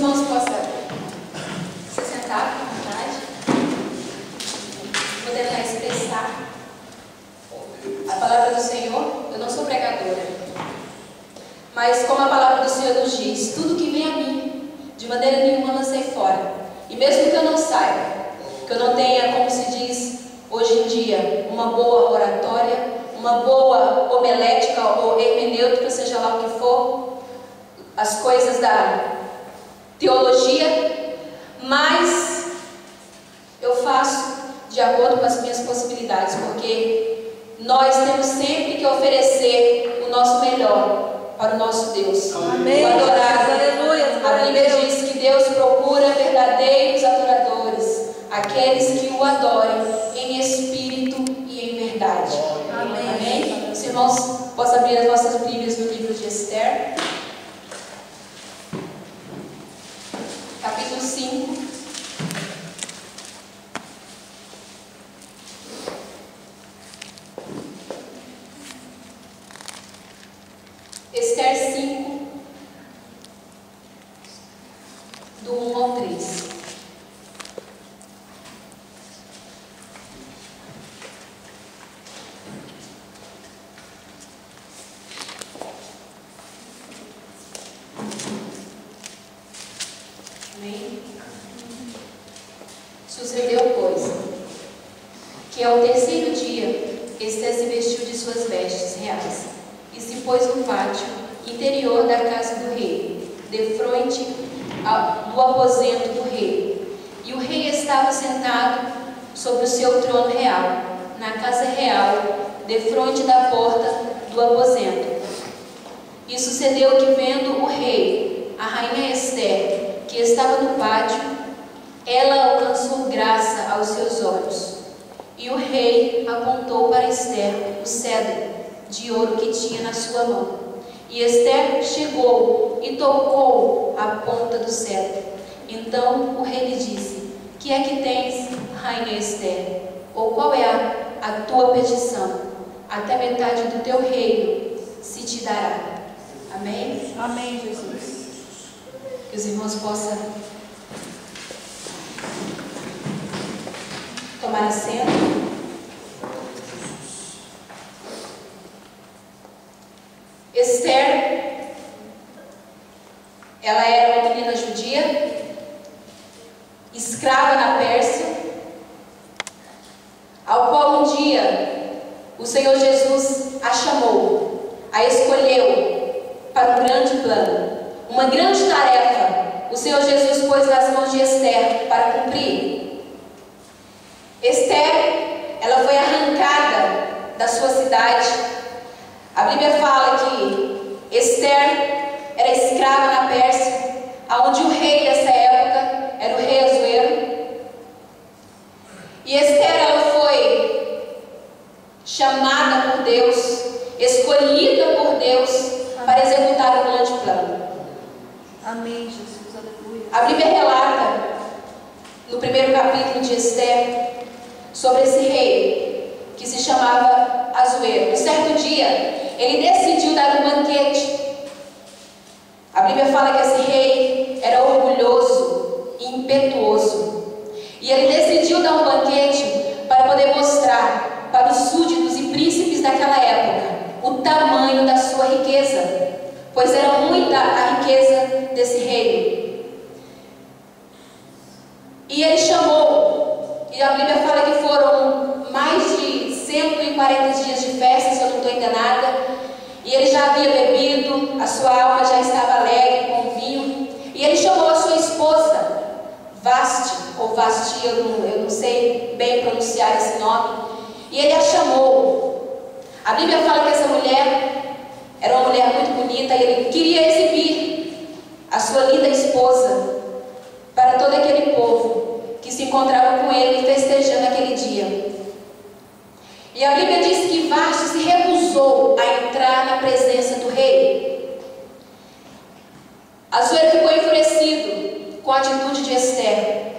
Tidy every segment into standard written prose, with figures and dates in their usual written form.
irmãos possam se sentar com vontade, vou tentar expressar a palavra do Senhor. Eu não sou pregadora, mas como a palavra do Senhor nos diz, tudo que vem a mim, de maneira nenhuma lancei fora. E mesmo que eu não saiba, que eu não tenha, como se diz hoje em dia, uma boa oratória, uma boa homilética ou hermenêutica, seja lá o que for, as coisas da teologia, mas eu faço de acordo com as minhas possibilidades, porque nós temos sempre que oferecer o nosso melhor para o nosso Deus. Amém. Aleluia. A Bíblia diz que Deus procura verdadeiros adoradores, aqueles que o adorem em espírito e em verdade. Amém. Amém? Os irmãos possam abrir as nossas Bíblias no livro de Esther, capítulo 5. Esther 5, do 1 ao 3. Amém? Sucedeu, pois, que ao terceiro dia Esther se vestiu de suas vestes reais e se pôs no pátio interior da casa do rei, defronte do aposento do rei. E o rei estava sentado sobre o seu trono real, na casa real, defronte da porta do aposento. E sucedeu que, vendo o rei, a rainha Esther, que estava no pátio, ela alcançou graça aos seus olhos. E o rei apontou para Esther o cetro de ouro que tinha na sua mão. E Esther chegou e tocou a ponta do cetro. Então o rei lhe disse: que é que tens, rainha Esther? Ou qual é a tua petição? Até metade do teu reino se te dará. Amém? Amém, Jesus. Que os irmãos possam tomar assento. Esther, ela era uma menina judia, escrava na Pérsia, ao qual um dia o Senhor Jesus a chamou, a escolheu para um grande plano, uma grande tarefa. O Senhor Jesus pôs nas mãos de Esther para cumprir. Esther, ela foi arrancada da sua cidade. A Bíblia fala que Esther era escrava na Pérsia, onde o rei dessa época era o rei Assuero. E Esther, ela foi chamada por Deus, escolhida por Deus para executar um grande plano. Amém, Jesus, aleluia. A Bíblia relata, no primeiro capítulo de Esther, sobre esse rei que se chamava Assuero. Um certo dia, ele decidiu dar um banquete. A Bíblia fala que esse rei era orgulhoso e impetuoso. E ele decidiu dar um banquete para poder mostrar para os súditos e príncipes daquela época o tamanho da sua riqueza, pois era muita a riqueza desse reino. E ele chamou, e a Bíblia fala que foram mais de 140 dias de festa, se eu não estou enganada, e ele já havia bebido, a sua alma já estava alegre com o vinho, e ele chamou a sua esposa, Vasti, ou Vasti, eu não sei bem pronunciar esse nome, e ele a chamou. A Bíblia fala que essa mulher era uma mulher muito bonita, e ele queria exibir a sua linda esposa para todo aquele povo que se encontrava com ele festejando aquele dia. E a Bíblia diz que Vasti se recusou a entrar na presença do rei. Assuero ficou enfurecido com a atitude de Esther,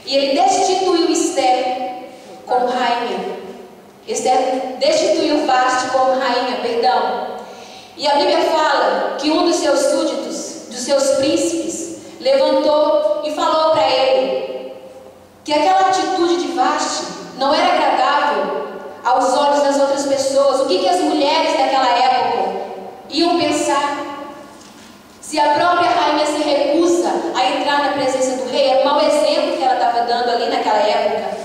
e ele destituiu Esther como rainha. Esther destituiu Vasti como rainha, perdão. E a Bíblia fala que um dos seus súditos, dos seus príncipes, levantou e falou para ele que aquela atitude de Vasti não era agradável aos olhos das outras pessoas. O que as mulheres daquela época iam pensar? Se a própria rainha se recusa a entrar na presença do rei, era um mau exemplo que ela estava dando ali naquela época.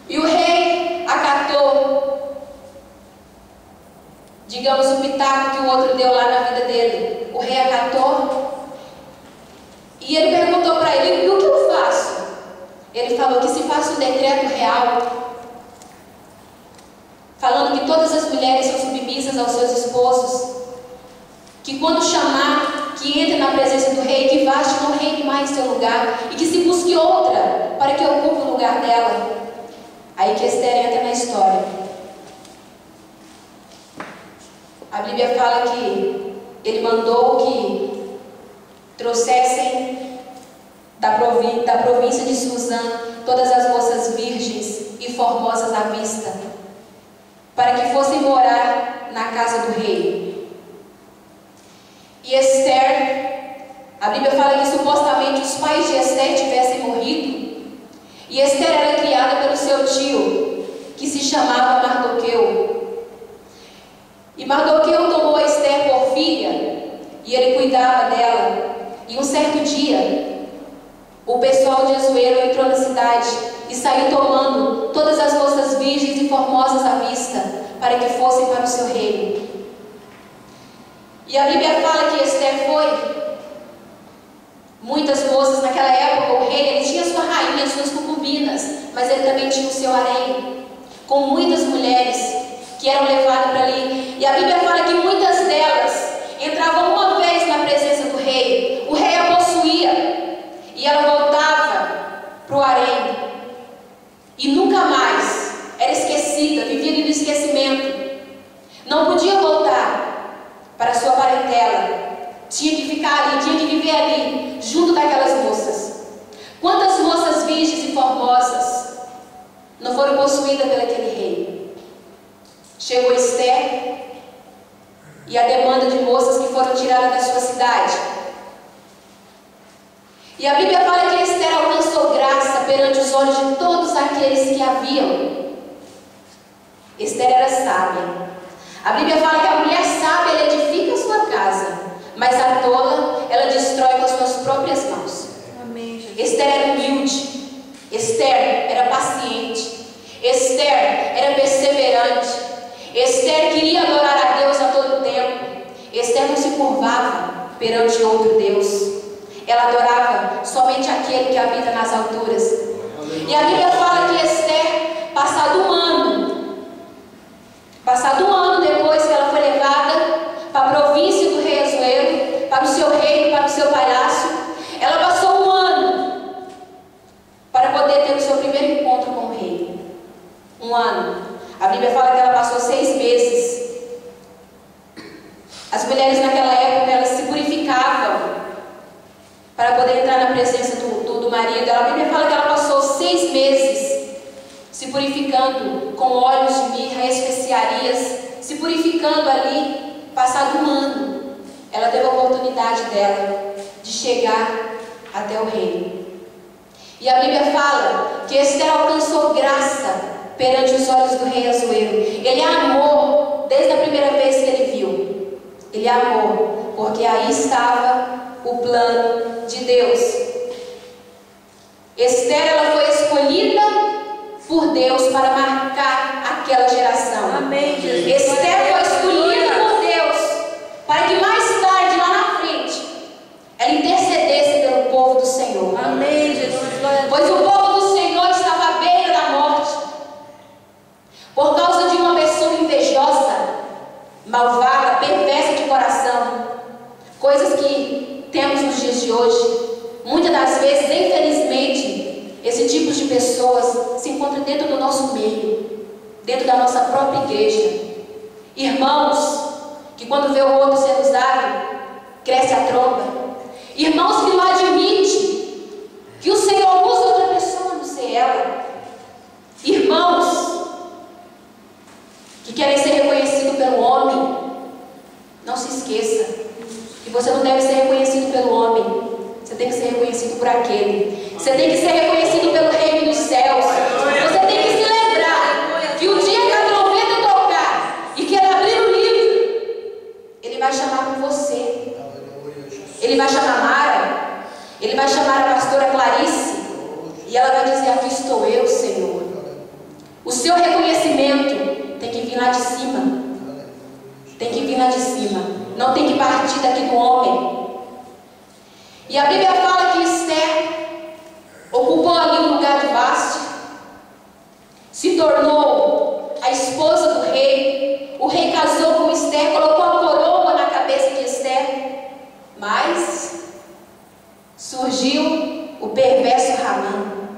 E o rei acatou, digamos, o pitaco que o outro deu lá na vida dele. O rei acatou e ele perguntou para ele: e o que eu faço? Ele falou que se faça um decreto real, falando que todas as mulheres são submissas aos seus esposos, que quando chamar, que entre na presença do rei, que Vasti não reine mais em seu lugar, e que se busque outra para que ocupe o lugar dela. Aí que Esther entra na história. A Bíblia fala que ele mandou que trouxessem da província de Susã todas as moças virgens e formosas à vista, para que fossem morar na casa do rei. E Esther, a Bíblia fala que supostamente os pais de Esther tivessem morrido, e Esther era criada pelo seu tio, que se chamava Mardoqueu. E Mardoqueu tomou a Esther por filha, e ele cuidava dela. E um certo dia, o pessoal de Azuero entrou na cidade e saiu tomando todas as moças virgens e formosas à vista, para que fossem para o seu reino. E a Bíblia fala que Esther foi. Muitas moças naquela época, o rei, ele tinha sua rainha, suas concubinas, mas ele também tinha o seu harém, com muitas mulheres que eram levadas para ali. E a Bíblia fala que muitas delas entravam uma vez na presença do rei, o rei a possuía, e ela voltava para o harém, e nunca mais era esquecida, vivia no esquecimento, não podia voltar para sua parentela. Tinha que ficar ali, tinha que viver ali, junto daquelas moças. Quantas moças virgens e formosas não foram possuídas por aquele rei? Chegou Esther e a demanda de moças que foram tiradas da sua cidade. E a Bíblia fala que Esther alcançou graça perante os olhos de todos aqueles que a viam. Esther era sábia. A Bíblia fala que a mulher sábia, ela edifica a sua casa, mas a tola, ela destrói com as suas próprias mãos. Amém, Jesus. Esther era humilde. Esther era paciente. Esther era perseverante. Esther queria adorar a Deus a todo tempo. Esther não se curvava perante outro Deus. Ela adorava somente aquele que habita nas alturas. E a Bíblia fala que Esther, passado um ano depois que ela foi levada para a província do rei Azuero, para o seu reino, para o seu palácio, ela passou um ano para poder ter o seu primeiro encontro com o rei. Um ano. A Bíblia fala que ela passou 6 meses. As mulheres naquela época, elas se purificavam para poder entrar na presença do marido. A Bíblia fala que ela passou 6 meses se purificando com óleos de mirra, especiarias, se purificando ali. Passado um ano, ela teve a oportunidade dela de chegar até o rei. E a Bíblia fala que Esther alcançou graça perante os olhos do rei Azuero. Ele a amou desde a primeira vez que ele viu. Ele a amou, porque aí estava o plano de Deus. Esther, ela foi escolhida por Deus para marcar aquela geração. Amém, Jesus. Esther foi escolhida por Deus para que mais tarde, lá na frente, ela intercedesse pelo povo do Senhor. Amém, Jesus. Pois o povo do Senhor estava à beira da morte por causa de uma pessoa invejosa, malvada, perversa de coração. Coisas que temos nos dias de hoje. Muitas das vezes, infelizmente, esse tipo de pessoas se encontra dentro do nosso meio, dentro da nossa própria igreja. Irmãos que quando vê o outro sendo usado, cresce a tromba. Irmãos que não admitem que o Senhor usa outra pessoa, não sei ela. Irmãos que querem ser reconhecidos pelo homem. Não se esqueça que você não deve deve ser reconhecido pelo homem. Você tem que ser reconhecido por aquele. Você tem que ser reconhecido pelo reino dos céus. Você tem que se lembrar que o dia que a trombeta tocar e que ele abrir o livro, ele vai chamar por você. Ele vai chamar Mara. Ele vai chamar a pastora Clarice. E ela vai dizer: aqui estou eu, Senhor. O seu reconhecimento tem que vir lá de cima. Tem que vir lá de cima. Não tem que partir daqui do homem. E a Bíblia fala que Esther ocupou ali um lugar de Vaste, se tornou a esposa do rei. O rei casou com Esther, colocou a coroa na cabeça de Esther. Mas surgiu o perverso Ramã,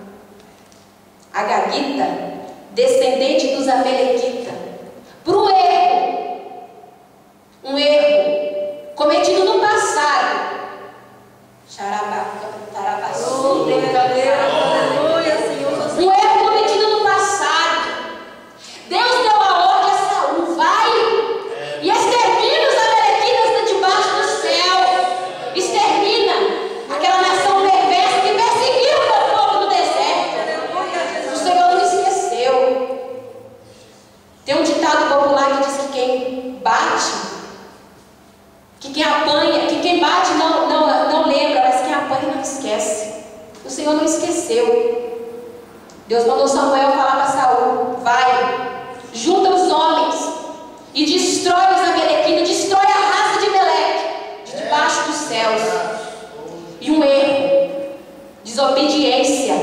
a Gagita, descendente dos Amalequitas, por um erro cometido no passado. Um erro cometido no passado. Deus deu a ordem a Saul: vai e extermina os Amalequitas de debaixo do céu. Extermina aquela nação perversa que perseguiu o meu povo no deserto. O Senhor não esqueceu. Tem um ditado popular que diz que quem bate, que quem apanha, que quem bate não lembra, mas quem apanha não esquece. O Senhor não esqueceu. Deus mandou Samuel falar para Saul: vai, junta os homens e destrói os Amalequitas, destrói a raça de Meleque de debaixo dos céus. E um erro, desobediência.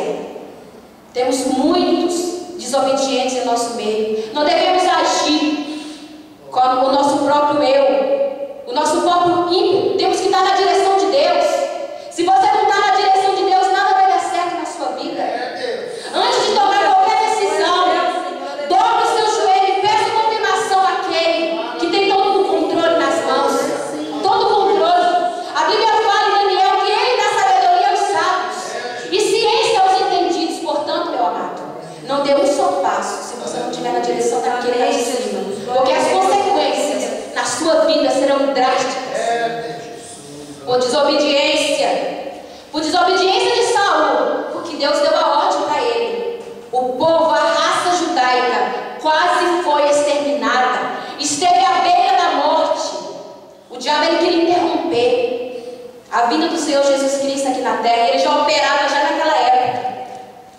Temos muitos desobedientes em nosso meio. Não devemos agir com o nosso próprio eu, o nosso próprio ímpeto. Temos que estar na direção de Deus. Se você não está na direção de Deus, nada vai dar certo na sua vida. Antes de tomar qualquer decisão, dobre o seu joelho e peça confirmação àquele que tem todo o controle nas mãos. Todo o controle. A Bíblia fala em Daniel que ele dá sabedoria aos sábios e ciência aos entendidos. Portanto, meu amado, não dê um só passo se você não estiver na direção daquele lá de cima, porque as consequências na sua vida serão drásticas. Por desobediência de Saul, porque Deus deu a ordem para ele. O povo, a raça judaica, quase foi exterminada. Esteve à beira da morte. O diabo ele queria interromper a vinda do Senhor Jesus Cristo aqui na terra. Ele já operava já naquela época,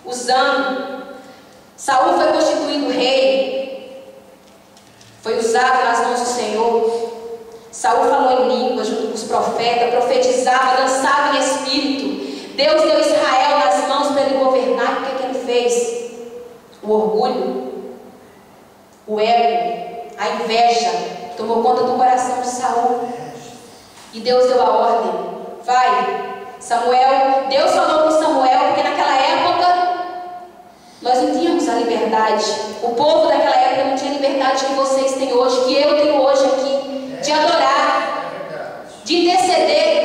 usando. Saul foi constituído rei, foi usado nas mãos do Senhor. Saul falou em língua junto com os profetas, profetizava, dançava em espírito. Deus deu Israel nas mãos para ele governar. E o que ele fez? O orgulho, o ego, a inveja tomou conta do coração de Saul. E Deus deu a ordem: vai, Samuel. Deus falou com Samuel, porque naquela época nós não tínhamos a liberdade. O povo daquela época não tinha a liberdade que vocês têm hoje, que eu tenho hoje aqui, de adorar, de interceder.